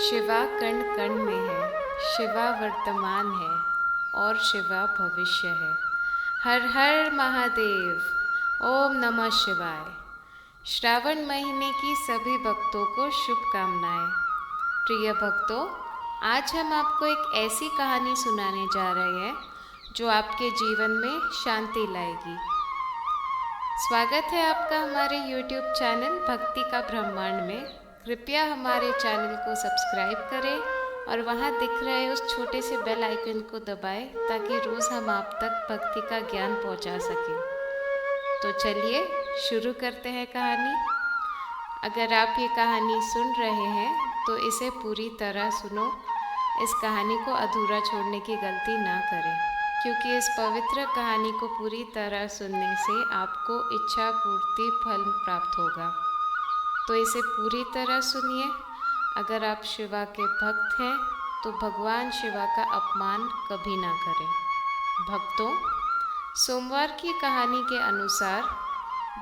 शिवा कण कण में है, शिवा वर्तमान है और शिवा भविष्य है। हर हर महादेव। ओम नमः शिवाय। श्रावण महीने की सभी भक्तों को शुभकामनाएं। प्रिय भक्तों, आज हम आपको एक ऐसी कहानी सुनाने जा रहे हैं जो आपके जीवन में शांति लाएगी। स्वागत है आपका हमारे YouTube चैनल भक्ति का ब्रह्मांड में। कृपया हमारे चैनल को सब्सक्राइब करें और वहाँ दिख रहे उस छोटे से बेल आइकन को दबाएं ताकि रोज़ हम आप तक भक्ति का ज्ञान पहुँचा सकें। तो चलिए शुरू करते हैं कहानी। अगर आप ये कहानी सुन रहे हैं तो इसे पूरी तरह सुनो। इस कहानी को अधूरा छोड़ने की गलती ना करें, क्योंकि इस पवित्र कहानी को पूरी तरह सुनने से आपको इच्छा पूर्ति फल प्राप्त होगा। तो इसे पूरी तरह सुनिए। अगर आप शिवा के भक्त हैं तो भगवान शिवा का अपमान कभी ना करें। भक्तों, सोमवार की कहानी के अनुसार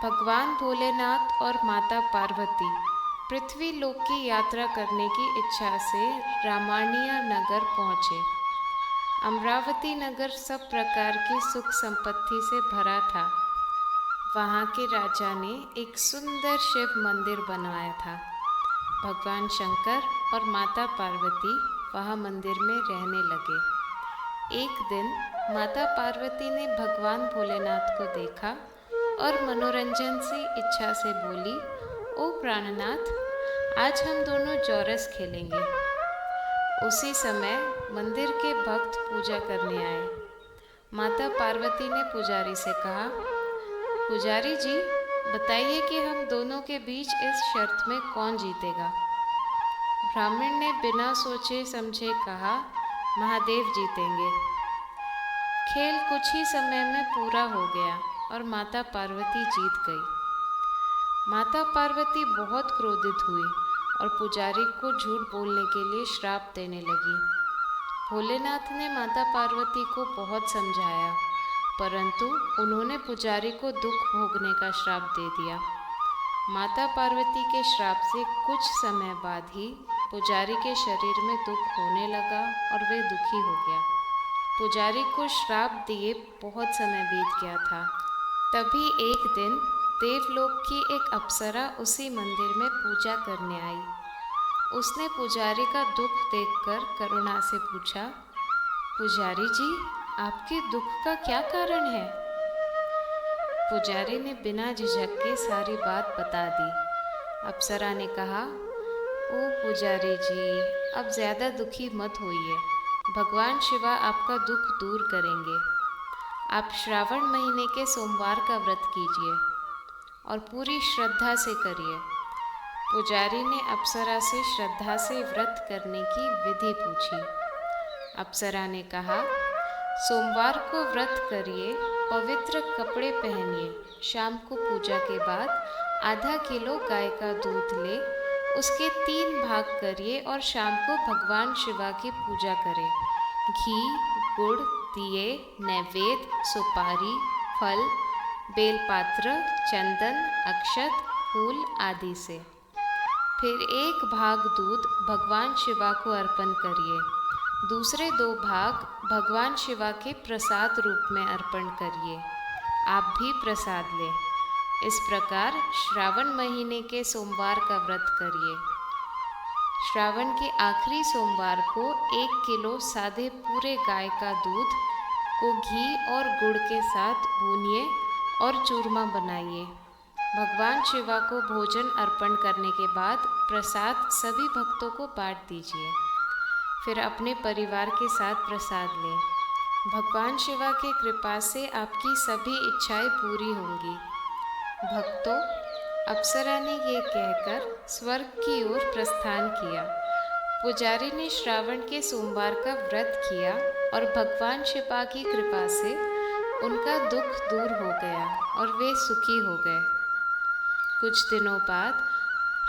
भगवान भोलेनाथ और माता पार्वती पृथ्वी लोक की यात्रा करने की इच्छा से रामायणीय नगर पहुँचे। अमरावती नगर सब प्रकार की सुख संपत्ति से भरा था। वहाँ के राजा ने एक सुंदर शिव मंदिर बनवाया था। भगवान शंकर और माता पार्वती वहाँ मंदिर में रहने लगे। एक दिन माता पार्वती ने भगवान भोलेनाथ को देखा और मनोरंजन से इच्छा से बोली, ओ प्राणनाथ, आज हम दोनों चौरस खेलेंगे। उसी समय मंदिर के भक्त पूजा करने आए। माता पार्वती ने पुजारी से कहा, पुजारी जी, बताइए कि हम दोनों के बीच इस शर्त में कौन जीतेगा। ब्राह्मण ने बिना सोचे समझे कहा, महादेव जीतेंगे। खेल कुछ ही समय में पूरा हो गया और माता पार्वती जीत गई। माता पार्वती बहुत क्रोधित हुई और पुजारी को झूठ बोलने के लिए श्राप देने लगी। भोलेनाथ ने माता पार्वती को बहुत समझाया, परंतु उन्होंने पुजारी को दुख भोगने का श्राप दे दिया। माता पार्वती के श्राप से कुछ समय बाद ही पुजारी के शरीर में दुख होने लगा और वे दुखी हो गया। पुजारी को श्राप दिए बहुत समय बीत गया था। तभी एक दिन देवलोक की एक अप्सरा उसी मंदिर में पूजा करने आई। उसने पुजारी का दुख देखकर करुणा से पूछा, पुजारी जी, आपके दुख का क्या कारण है? पुजारी ने बिना झिझक के सारी बात बता दी। अप्सरा ने कहा, ओ पुजारी जी, अब ज़्यादा दुखी मत होइए। भगवान शिवा आपका दुख दूर करेंगे। आप श्रावण महीने के सोमवार का व्रत कीजिए और पूरी श्रद्धा से करिए। पुजारी ने अप्सरा से श्रद्धा से व्रत करने की विधि पूछी। अप्सरा ने कहा, सोमवार को व्रत करिए, पवित्र कपड़े पहनिए, शाम को पूजा के बाद आधा किलो गाय का दूध ले, उसके 3 भाग करिए और शाम को भगवान शिवा की पूजा करें। घी, गुड़, दिए, नैवेद्य, सुपारी, फल, बेलपात्र, चंदन, अक्षत, फूल आदि से। फिर 1 भाग दूध भगवान शिवा को अर्पण करिए। दूसरे 2 भाग भगवान शिवा के प्रसाद रूप में अर्पण करिए। आप भी प्रसाद लें। इस प्रकार श्रावण महीने के सोमवार का व्रत करिए। श्रावण के आखिरी सोमवार को 1 किलो सादे पूरे गाय का दूध को घी और गुड़ के साथ भूनिए और चूरमा बनाइए। भगवान शिवा को भोजन अर्पण करने के बाद प्रसाद सभी भक्तों को बांट दीजिए। फिर अपने परिवार के साथ प्रसाद लें। भगवान शिवा की कृपा से आपकी सभी इच्छाएं पूरी होंगी। भक्तों, अप्सरा ने ये कहकर स्वर्ग की ओर प्रस्थान किया। पुजारी ने श्रावण के सोमवार का व्रत किया और भगवान शिवा की कृपा से उनका दुख दूर हो गया और वे सुखी हो गए। कुछ दिनों बाद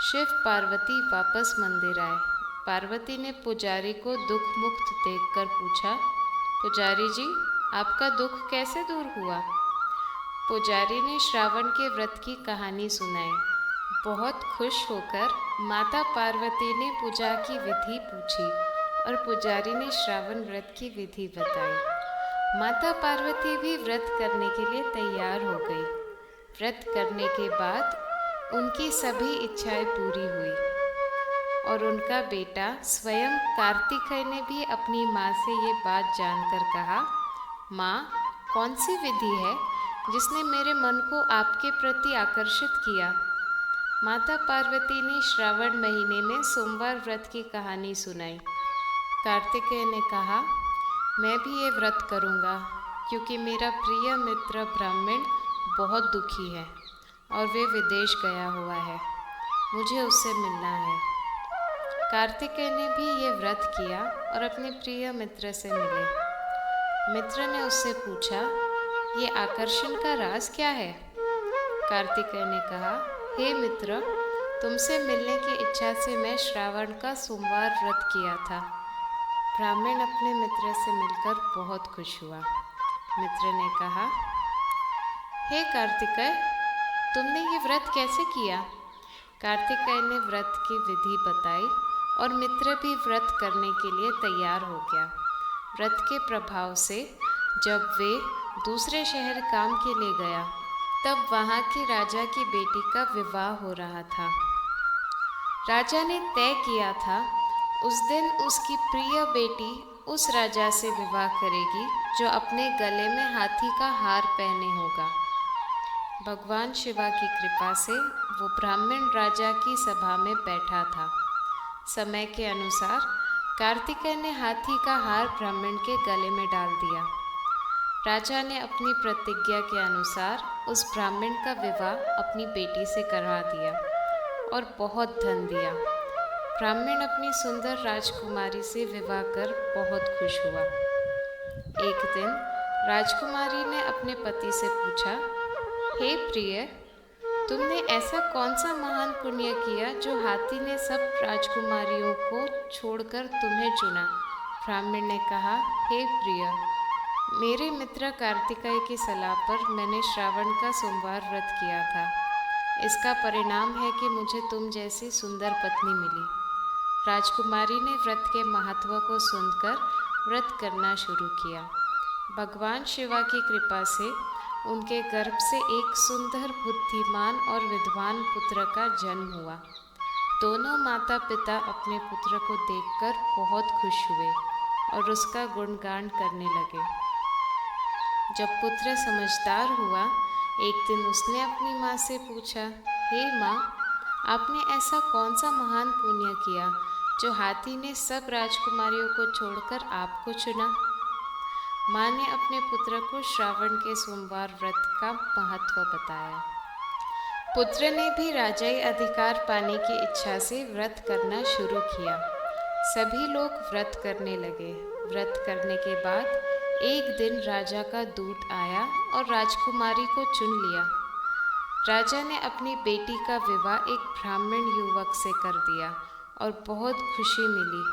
शिव पार्वती वापस मंदिर आए। पार्वती ने पुजारी को दुख मुक्त देखकर पूछा, पुजारी जी, आपका दुख कैसे दूर हुआ? पुजारी ने श्रावण के व्रत की कहानी सुनाई। बहुत खुश होकर माता पार्वती ने पूजा की विधि पूछी और पुजारी ने श्रावण व्रत की विधि बताई। माता पार्वती भी व्रत करने के लिए तैयार हो गई। व्रत करने के बाद उनकी सभी इच्छाएं पूरी हुई और उनका बेटा स्वयं कार्तिकेय ने भी अपनी माँ से ये बात जानकर कहा, माँ, कौन सी विधि है जिसने मेरे मन को आपके प्रति आकर्षित किया? माता पार्वती ने श्रावण महीने में सोमवार व्रत की कहानी सुनाई। कार्तिकेय ने कहा, मैं भी ये व्रत करूँगा क्योंकि मेरा प्रिय मित्र ब्राह्मण बहुत दुखी है और वे विदेश गया हुआ है। मुझे उससे मिलना है। कार्तिकेय ने भी ये व्रत किया और अपने प्रिय मित्र से मिले। मित्र ने उससे पूछा, ये आकर्षण का राज क्या है? कार्तिकेय ने कहा, हे मित्र, तुमसे मिलने की इच्छा से मैं श्रावण का सोमवार व्रत किया था। ब्राह्मण अपने मित्र से मिलकर बहुत खुश हुआ। मित्र ने कहा, हे कार्तिकेय, तुमने ये व्रत कैसे किया? कार्तिकेय ने व्रत की विधि बताई और मित्र भी व्रत करने के लिए तैयार हो गया। व्रत के प्रभाव से जब वे दूसरे शहर काम के लिए गया, तब वहाँ के राजा की बेटी का विवाह हो रहा था। राजा ने तय किया था उस दिन उसकी प्रिय बेटी उस राजा से विवाह करेगी जो अपने गले में हाथी का हार पहने होगा। भगवान शिवा की कृपा से वो ब्राह्मण राजा की सभा में बैठा था। समय के अनुसार कार्तिकेय ने हाथी का हार ब्राह्मण के गले में डाल दिया। राजा ने अपनी प्रतिज्ञा के अनुसार उस ब्राह्मण का विवाह अपनी बेटी से करवा दिया और बहुत धन दिया। ब्राह्मण अपनी सुंदर राजकुमारी से विवाह कर बहुत खुश हुआ। एक दिन राजकुमारी ने अपने पति से पूछा, हे प्रिय, तुमने ऐसा कौन सा महान पुण्य किया जो हाथी ने सब राजकुमारियों को छोड़कर तुम्हें चुना? ब्राह्मण ने कहा, हे प्रिय, मेरे मित्र कार्तिकेय की सलाह पर मैंने श्रावण का सोमवार व्रत किया था। इसका परिणाम है कि मुझे तुम जैसी सुंदर पत्नी मिली। राजकुमारी ने व्रत के महत्व को सुनकर व्रत करना शुरू किया। भगवान शिवा की कृपा से उनके गर्भ से एक सुंदर, बुद्धिमान और विद्वान पुत्र का जन्म हुआ। दोनों माता पिता अपने पुत्र को देखकर बहुत खुश हुए और उसका गुणगान करने लगे। जब पुत्र समझदार हुआ, एक दिन उसने अपनी माँ से पूछा, हे माँ, आपने ऐसा कौन सा महान पुण्य किया जो हाथी ने सब राजकुमारियों को छोड़कर आपको चुना? माँ ने अपने पुत्र को श्रावण के सोमवार व्रत का महत्व बताया। पुत्र ने भी राजाई अधिकार पाने की इच्छा से व्रत करना शुरू किया। सभी लोग व्रत करने लगे। व्रत करने के बाद एक दिन राजा का दूत आया और राजकुमारी को चुन लिया। राजा ने अपनी बेटी का विवाह एक ब्राह्मण युवक से कर दिया और बहुत खुशी मिली।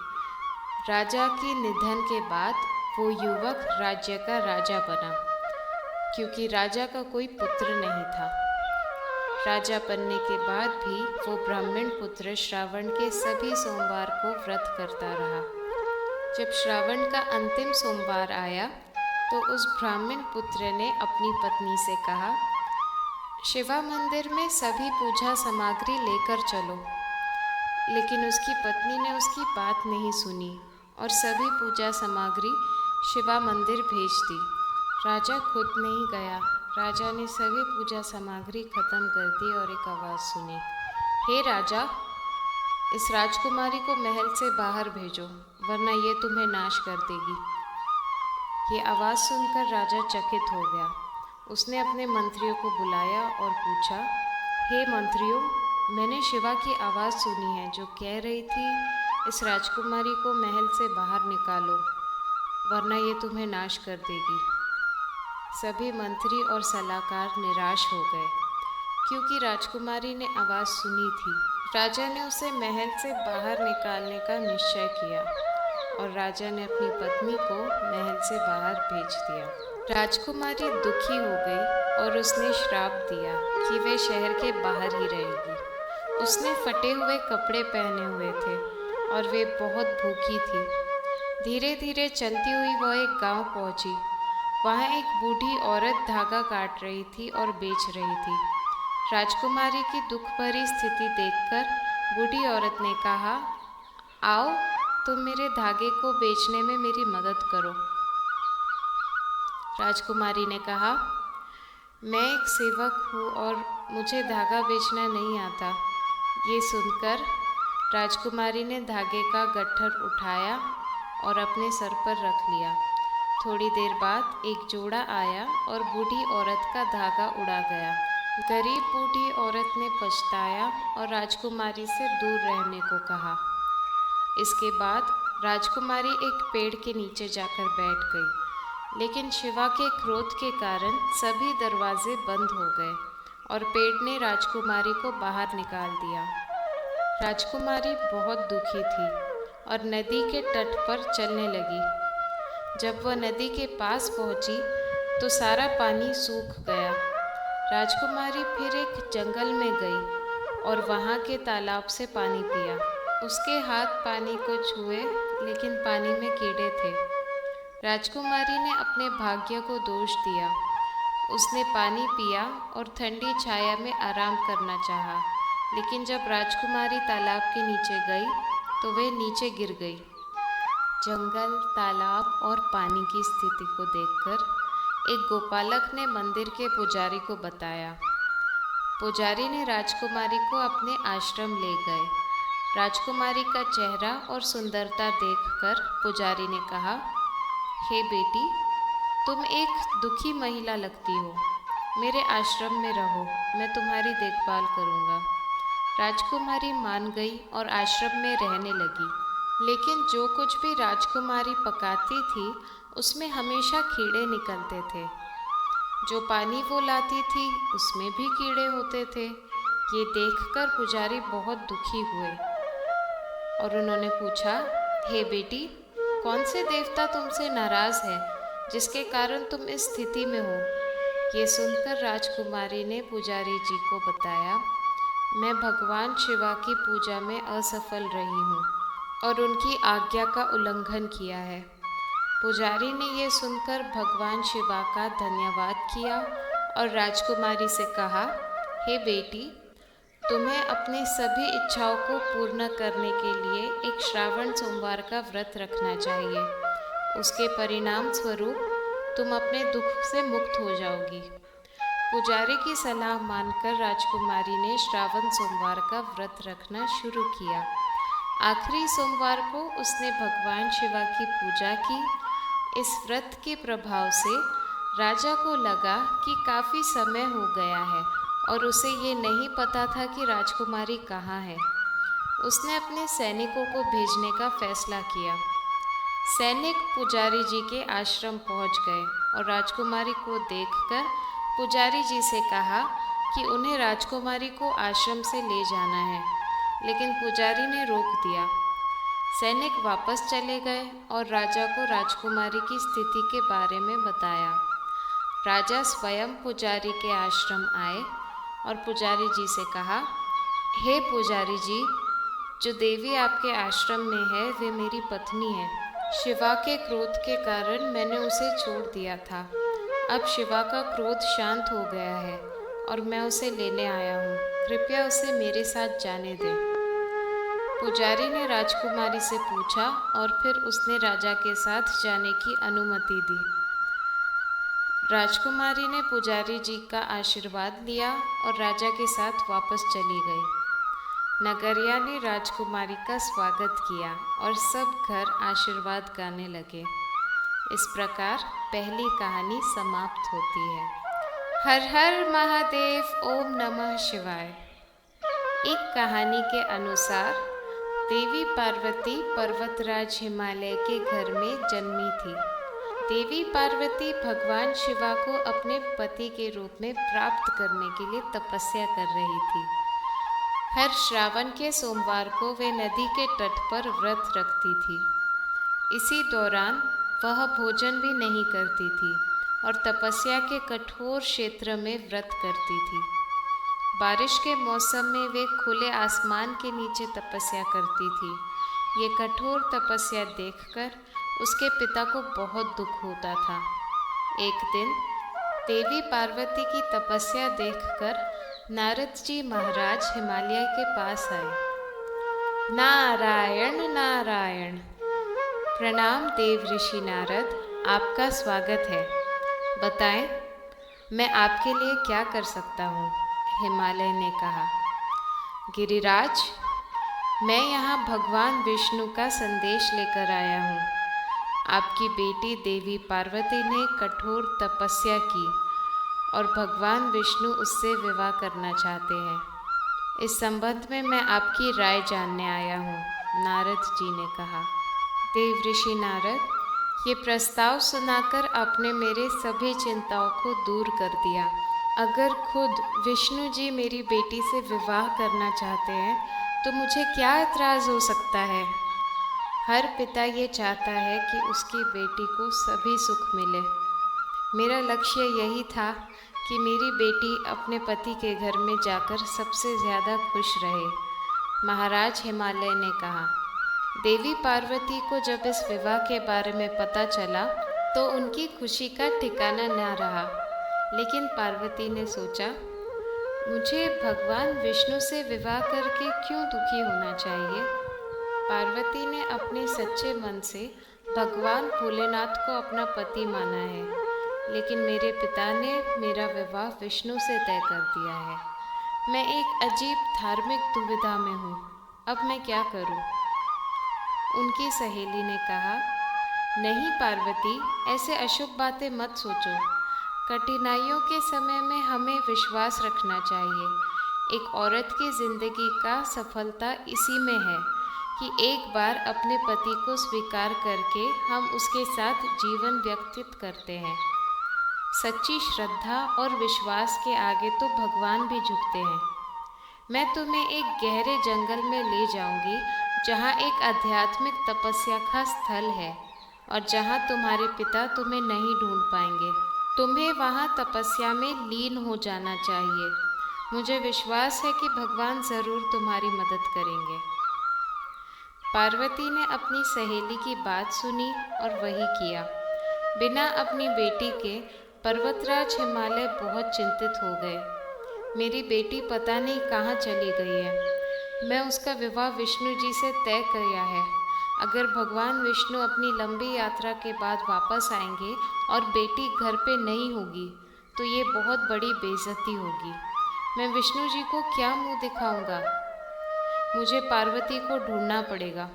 राजा के निधन के बाद वो युवक राज्य का राजा बना, क्योंकि राजा का कोई पुत्र नहीं था। राजा बनने के बाद भी वो ब्राह्मण पुत्र श्रावण के सभी सोमवार को व्रत करता रहा। जब श्रावण का अंतिम सोमवार आया, तो उस ब्राह्मण पुत्र ने अपनी पत्नी से कहा, शिवा मंदिर में सभी पूजा सामग्री लेकर चलो। लेकिन उसकी पत्नी ने उसकी बात नहीं सुनी और सभी पूजा सामग्री शिवा मंदिर भेज दी। राजा खुद नहीं गया। राजा ने सभी पूजा सामग्री खत्म कर दी और एक आवाज़ सुनी, हे राजा, इस राजकुमारी को महल से बाहर भेजो, वरना ये तुम्हें नाश कर देगी। ये आवाज़ सुनकर राजा चकित हो गया। उसने अपने मंत्रियों को बुलाया और पूछा, हे मंत्रियों, मैंने शिवा की आवाज़ सुनी है जो कह रही थी, इस राजकुमारी को महल से बाहर निकालो, वरना ये तुम्हें नाश कर देगी। सभी मंत्री और सलाहकार निराश हो गए, क्योंकि राजकुमारी ने आवाज़ सुनी थी। राजा ने उसे महल से बाहर निकालने का निश्चय किया और राजा ने अपनी पत्नी को महल से बाहर भेज दिया। राजकुमारी दुखी हो गई और उसने श्राप दिया कि वे शहर के बाहर ही रहेगी। उसने फटे हुए कपड़े पहने हुए थे और वे बहुत भूखी थी। धीरे धीरे चलती हुई वह एक गांव पहुंची। वहाँ एक बूढ़ी औरत धागा काट रही थी और बेच रही थी। राजकुमारी की दुख भरी स्थिति देखकर बूढ़ी औरत ने कहा, आओ, तुम मेरे धागे को बेचने में मेरी मदद करो। राजकुमारी ने कहा, मैं एक सेवक हूँ और मुझे धागा बेचना नहीं आता। ये सुनकर राजकुमारी ने धागे का गट्ठर उठाया और अपने सर पर रख लिया। थोड़ी देर बाद एक जोड़ा आया और बूढ़ी औरत का धागा उड़ा गया। गरीब बूढ़ी औरत ने पछताया और राजकुमारी से दूर रहने को कहा। इसके बाद राजकुमारी एक पेड़ के नीचे जाकर बैठ गई, लेकिन शिवा के क्रोध के कारण सभी दरवाजे बंद हो गए और पेड़ ने राजकुमारी को बाहर निकाल दिया। राजकुमारी बहुत दुखी थी और नदी के तट पर चलने लगी। जब वह नदी के पास पहुंची तो सारा पानी सूख गया। राजकुमारी फिर एक जंगल में गई और वहाँ के तालाब से पानी पिया। उसके हाथ पानी को छुए, लेकिन पानी में कीड़े थे। राजकुमारी ने अपने भाग्य को दोष दिया। उसने पानी पिया और ठंडी छाया में आराम करना चाहा, लेकिन जब राजकुमारी तालाब के नीचे गई तो वह नीचे गिर गई। जंगल, तालाब और पानी की स्थिति को देखकर एक गोपालक ने मंदिर के पुजारी को बताया। पुजारी ने राजकुमारी को अपने आश्रम ले गए। राजकुमारी का चेहरा और सुंदरता देखकर पुजारी ने कहा, हे बेटी, तुम एक दुखी महिला लगती हो। मेरे आश्रम में रहो, मैं तुम्हारी देखभाल करूँगा। राजकुमारी मान गई और आश्रम में रहने लगी। लेकिन जो कुछ भी राजकुमारी पकाती थी उसमें हमेशा कीड़े निकलते थे। जो पानी वो लाती थी उसमें भी कीड़े होते थे। ये देखकर पुजारी बहुत दुखी हुए और उन्होंने पूछा, हे बेटी, कौन से देवता तुमसे नाराज़ है जिसके कारण तुम इस स्थिति में हो? ये सुनकर राजकुमारी ने पुजारी जी को बताया, मैं भगवान शिवा की पूजा में असफल रही हूँ और उनकी आज्ञा का उल्लंघन किया है। पुजारी ने यह सुनकर भगवान शिवा का धन्यवाद किया और राजकुमारी से कहा, हे बेटी, तुम्हें अपनी सभी इच्छाओं को पूर्ण करने के लिए एक श्रावण सोमवार का व्रत रखना चाहिए। उसके परिणाम स्वरूप तुम अपने दुख से मुक्त हो जाओगी। पुजारी की सलाह मानकर राजकुमारी ने श्रावण सोमवार का व्रत रखना शुरू किया। आखिरी सोमवार को उसने भगवान शिवा की पूजा की। इस व्रत के प्रभाव से राजा को लगा कि काफ़ी समय हो गया है और उसे ये नहीं पता था कि राजकुमारी कहाँ है। उसने अपने सैनिकों को भेजने का फैसला किया। सैनिक पुजारी जी के आश्रम पहुंच गए और राजकुमारी को देखकर पुजारी जी से कहा कि उन्हें राजकुमारी को आश्रम से ले जाना है, लेकिन पुजारी ने रोक दिया। सैनिक वापस चले गए और राजा को राजकुमारी की स्थिति के बारे में बताया। राजा स्वयं पुजारी के आश्रम आए और पुजारी जी से कहा, हे पुजारी जी, जो देवी आपके आश्रम में है वे मेरी पत्नी है। शिवा के क्रोध के कारण मैंने उसे छोड़ दिया था। अब शिवा का क्रोध शांत हो गया है और मैं उसे लेने आया हूँ। कृपया उसे मेरे साथ जाने दें। पुजारी ने राजकुमारी से पूछा और फिर उसने राजा के साथ जाने की अनुमति दी। राजकुमारी ने पुजारी जी का आशीर्वाद लिया और राजा के साथ वापस चली गई। नगरिया ने राजकुमारी का स्वागत किया और सब घर आशीर्वाद गाने लगे। इस प्रकार पहली कहानी समाप्त होती है। हर हर महादेव, ओम नमः शिवाय। एक कहानी के अनुसार देवी पार्वती पर्वतराज हिमालय के घर में जन्मी थी। देवी पार्वती भगवान शिवा को अपने पति के रूप में प्राप्त करने के लिए तपस्या कर रही थी। हर श्रावण के सोमवार को वे नदी के तट पर व्रत रखती थी। इसी दौरान वह भोजन भी नहीं करती थी और तपस्या के कठोर क्षेत्र में व्रत करती थी। बारिश के मौसम में वे खुले आसमान के नीचे तपस्या करती थी। ये कठोर तपस्या देखकर उसके पिता को बहुत दुख होता था। एक दिन देवी पार्वती की तपस्या देखकर नारद जी महाराज हिमालय के पास आए। नारायण नारायण। प्रणाम देव ऋषि नारद, आपका स्वागत है। बताएं, मैं आपके लिए क्या कर सकता हूँ? हिमालय ने कहा। गिरिराज, मैं यहाँ भगवान विष्णु का संदेश लेकर आया हूँ। आपकी बेटी देवी पार्वती ने कठोर तपस्या की और भगवान विष्णु उससे विवाह करना चाहते हैं। इस संबंध में मैं आपकी राय जानने आया हूँ, नारद जी ने कहा। देव ऋषि नारद, ये प्रस्ताव सुनाकर आपने मेरे सभी चिंताओं को दूर कर दिया। अगर खुद विष्णु जी मेरी बेटी से विवाह करना चाहते हैं तो मुझे क्या एतराज़ हो सकता है? हर पिता ये चाहता है कि उसकी बेटी को सभी सुख मिले। मेरा लक्ष्य यही था कि मेरी बेटी अपने पति के घर में जाकर सबसे ज़्यादा खुश रहे, महाराज हिमालय ने कहा। देवी पार्वती को जब इस विवाह के बारे में पता चला तो उनकी खुशी का ठिकाना न रहा। लेकिन पार्वती ने सोचा, मुझे भगवान विष्णु से विवाह करके क्यों दुखी होना चाहिए? पार्वती ने अपने सच्चे मन से भगवान भोलेनाथ को अपना पति माना है, लेकिन मेरे पिता ने मेरा विवाह विष्णु से तय कर दिया है। मैं एक अजीब धार्मिक दुविधा में हूँ। अब मैं क्या करूँ? उनकी सहेली ने कहा, नहीं पार्वती, ऐसे अशुभ बातें मत सोचो। कठिनाइयों के समय में हमें विश्वास रखना चाहिए। एक औरत की जिंदगी का सफलता इसी में है कि एक बार अपने पति को स्वीकार करके हम उसके साथ जीवन व्यतीत करते हैं। सच्ची श्रद्धा और विश्वास के आगे तो भगवान भी झुकते हैं। मैं तुम्हें एक गहरे जंगल में ले जाऊंगी जहाँ एक आध्यात्मिक तपस्या का स्थल है और जहाँ तुम्हारे पिता तुम्हें नहीं ढूंढ पाएंगे। तुम्हें वहाँ तपस्या में लीन हो जाना चाहिए। मुझे विश्वास है कि भगवान ज़रूर तुम्हारी मदद करेंगे। पार्वती ने अपनी सहेली की बात सुनी और वही किया। बिना अपनी बेटी के पर्वतराज हिमालय बहुत चिंतित हो गए। मेरी बेटी पता नहीं कहाँ चली गई है। मैं उसका विवाह विष्णु जी से तय किया है। अगर भगवान विष्णु अपनी लंबी यात्रा के बाद वापस आएंगे और बेटी घर पे नहीं होगी तो ये बहुत बड़ी बेइज्जती होगी। मैं विष्णु जी को क्या मुंह दिखाऊंगा? मुझे पार्वती को ढूंढना पड़ेगा।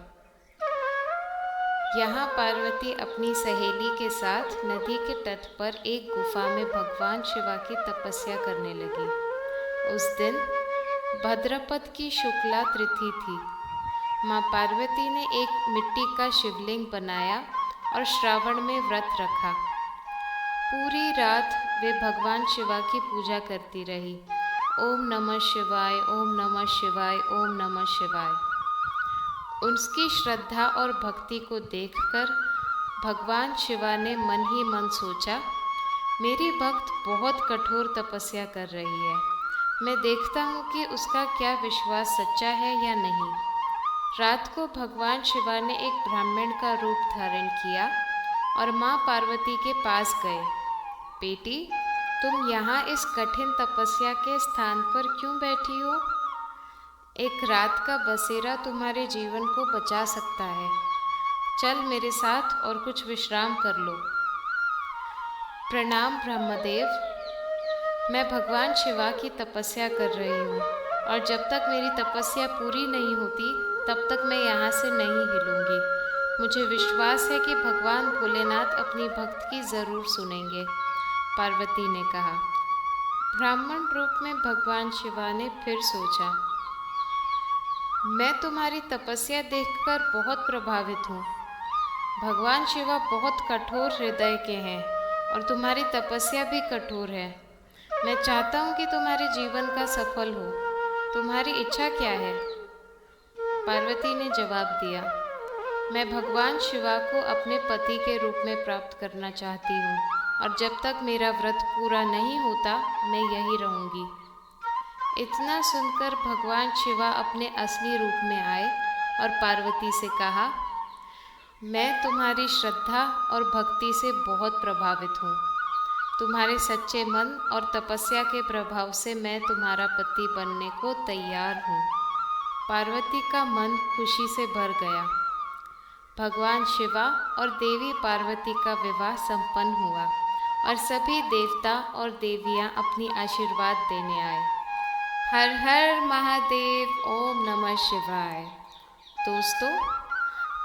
यहाँ पार्वती अपनी सहेली के साथ नदी के तट पर एक गुफा में भगवान शिवा की तपस्या करने लगी। उस दिन भाद्रपद की शुक्ला तिथि थी। माँ पार्वती ने एक मिट्टी का शिवलिंग बनाया और श्रावण में व्रत रखा। पूरी रात वे भगवान शिवा की पूजा करती रही। ओम नमः शिवाय, ओम नमः शिवाय, ओम नमः शिवाय। उसकी श्रद्धा और भक्ति को देखकर भगवान शिवा ने मन ही मन सोचा, मेरी भक्त बहुत कठोर तपस्या कर रही है। मैं देखता हूँ कि उसका क्या विश्वास सच्चा है या नहीं। रात को भगवान शिवा ने एक ब्राह्मण का रूप धारण किया और माँ पार्वती के पास गए। बेटी, तुम यहाँ इस कठिन तपस्या के स्थान पर क्यों बैठी हो? एक रात का बसेरा तुम्हारे जीवन को बचा सकता है। चल मेरे साथ और कुछ विश्राम कर लो। प्रणाम ब्रह्मदेव, मैं भगवान शिवा की तपस्या कर रही हूँ और जब तक मेरी तपस्या पूरी नहीं होती तब तक मैं यहाँ से नहीं हिलूँगी। मुझे विश्वास है कि भगवान भोलेनाथ अपनी भक्त की ज़रूर सुनेंगे, पार्वती ने कहा। ब्राह्मण रूप में भगवान शिवा ने फिर सोचा, मैं तुम्हारी तपस्या देखकर बहुत प्रभावित हूँ। भगवान शिवा बहुत कठोर हृदय के हैं और तुम्हारी तपस्या भी कठोर है। मैं चाहता हूँ कि तुम्हारे जीवन का सफल हो। तुम्हारी इच्छा क्या है? पार्वती ने जवाब दिया, मैं भगवान शिवा को अपने पति के रूप में प्राप्त करना चाहती हूँ और जब तक मेरा व्रत पूरा नहीं होता मैं यही रहूँगी। इतना सुनकर भगवान शिवा अपने असली रूप में आए और पार्वती से कहा, मैं तुम्हारी श्रद्धा और भक्ति से बहुत प्रभावित हूँ। तुम्हारे सच्चे मन और तपस्या के प्रभाव से मैं तुम्हारा पति बनने को तैयार हूँ। पार्वती का मन खुशी से भर गया। भगवान शिवा और देवी पार्वती का विवाह संपन्न हुआ और सभी देवता और देवियाँ अपनी आशीर्वाद देने आए। हर हर महादेव, ओम नमः शिवाय। दोस्तों,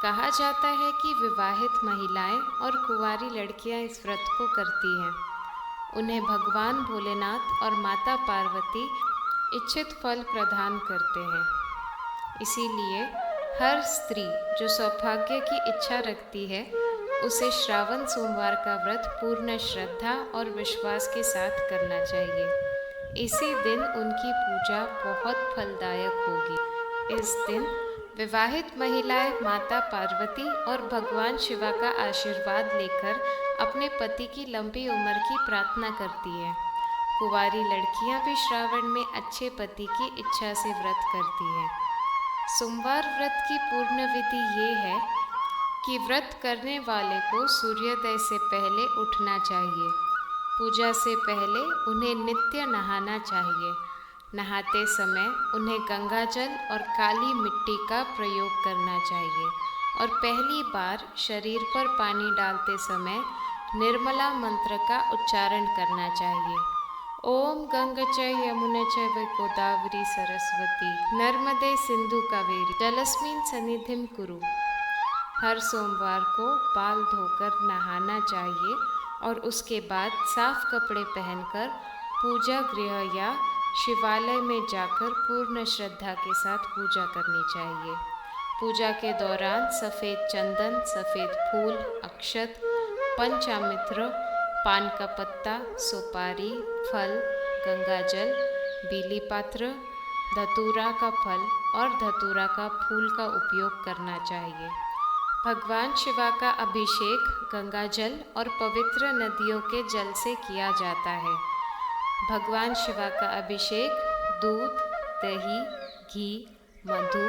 कहा जाता है कि विवाहित महिलाएं और कुंवारी लड़कियां इस व्रत को करती हैं। उन्हें भगवान भोलेनाथ और माता पार्वती इच्छित फल प्रदान करते हैं। इसीलिए हर स्त्री जो सौभाग्य की इच्छा रखती है, उसे श्रावण सोमवार का व्रत पूर्ण श्रद्धा और विश्वास के साथ करना चाहिए। इसी दिन उनकी पूजा बहुत फलदायक होगी। इस दिन विवाहित महिलाएं माता पार्वती और भगवान शिवा का आशीर्वाद लेकर अपने पति की लंबी उम्र की प्रार्थना करती हैं। कुंवारी लड़कियां भी श्रावण में अच्छे पति की इच्छा से व्रत करती हैं। सोमवार व्रत की पूर्ण विधि ये है कि व्रत करने वाले को सूर्योदय से पहले उठना चाहिए। पूजा से पहले उन्हें नित्य नहाना चाहिए। नहाते समय उन्हें गंगाजल और काली मिट्टी का प्रयोग करना चाहिए और पहली बार शरीर पर पानी डालते समय निर्मला मंत्र का उच्चारण करना चाहिए। ओम गंगा च यमुना च गोदावरी सरस्वती नर्मदे सिंधु कावेरी जलस्मिन् सन्निधिं कुरु। हर सोमवार को बाल धोकर नहाना चाहिए और उसके बाद साफ कपड़े पहनकर पूजा गृह या शिवालय में जाकर पूर्ण श्रद्धा के साथ पूजा करनी चाहिए। पूजा के दौरान सफ़ेद चंदन, सफ़ेद फूल, अक्षत, पंचामृत, पान का पत्ता, सुपारी, फल, गंगाजल, बीली पात्र, धतूरा का फल और धतूरा का फूल का उपयोग करना चाहिए। भगवान शिवा का अभिषेक गंगाजल और पवित्र नदियों के जल से किया जाता है। भगवान शिवा का अभिषेक दूध, दही, घी, मधु,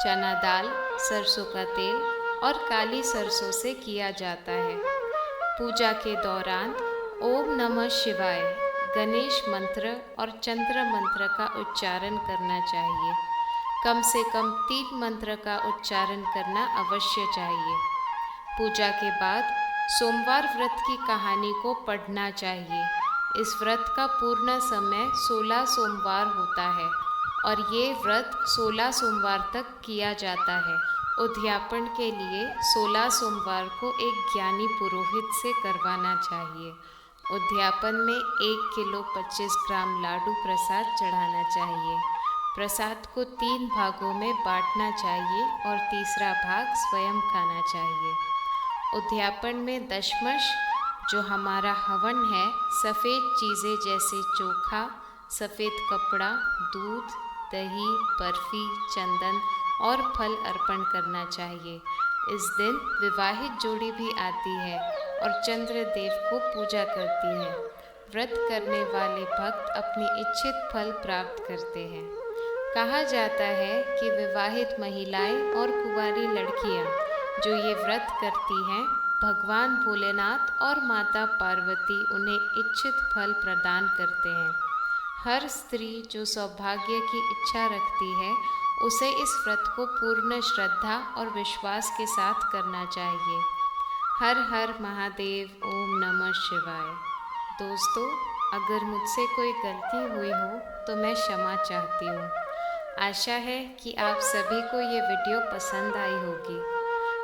चना दाल, सरसों का तेल और काली सरसों से किया जाता है। पूजा के दौरान ओम नमः शिवाय, गणेश मंत्र और चंद्र मंत्र का उच्चारण करना चाहिए। कम से कम 3 मंत्र का उच्चारण करना अवश्य चाहिए। पूजा के बाद सोमवार व्रत की कहानी को पढ़ना चाहिए। इस व्रत का पूर्ण समय 16 सोमवार होता है और ये व्रत 16 सोमवार तक किया जाता है। उद्यापन के लिए 16 सोमवार को एक ज्ञानी पुरोहित से करवाना चाहिए। उद्यापन में 1 किलो 25 ग्राम लाडू प्रसाद चढ़ाना चाहिए। प्रसाद को 3 भागों में बांटना चाहिए और तीसरा भाग स्वयं खाना चाहिए। उद्यापन में दशमश, जो हमारा हवन है, सफ़ेद चीज़ें जैसे चोखा, सफ़ेद कपड़ा, दूध, दही, बर्फ़ी, चंदन और फल अर्पण करना चाहिए। इस दिन विवाहित जोड़ी भी आती है और चंद्रदेव को पूजा करती है। व्रत करने वाले भक्त अपनी इच्छित फल प्राप्त करते हैं। कहा जाता है कि विवाहित महिलाएं और कुंवारी लड़कियां जो ये व्रत करती हैं, भगवान भोलेनाथ और माता पार्वती उन्हें इच्छित फल प्रदान करते हैं। हर स्त्री जो सौभाग्य की इच्छा रखती है, उसे इस व्रत को पूर्ण श्रद्धा और विश्वास के साथ करना चाहिए। हर हर महादेव, ओम नमः शिवाय। दोस्तों, अगर मुझसे कोई गलती हुई हो तो मैं क्षमा चाहती हूँ। आशा है कि आप सभी को ये वीडियो पसंद आई होगी।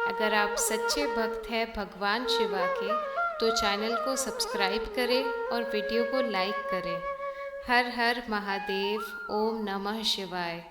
अगर आप सच्चे भक्त हैं भगवान शिवा के, तो चैनल को सब्सक्राइब करें और वीडियो को लाइक करें। हर हर महादेव, ओम नमः शिवाय।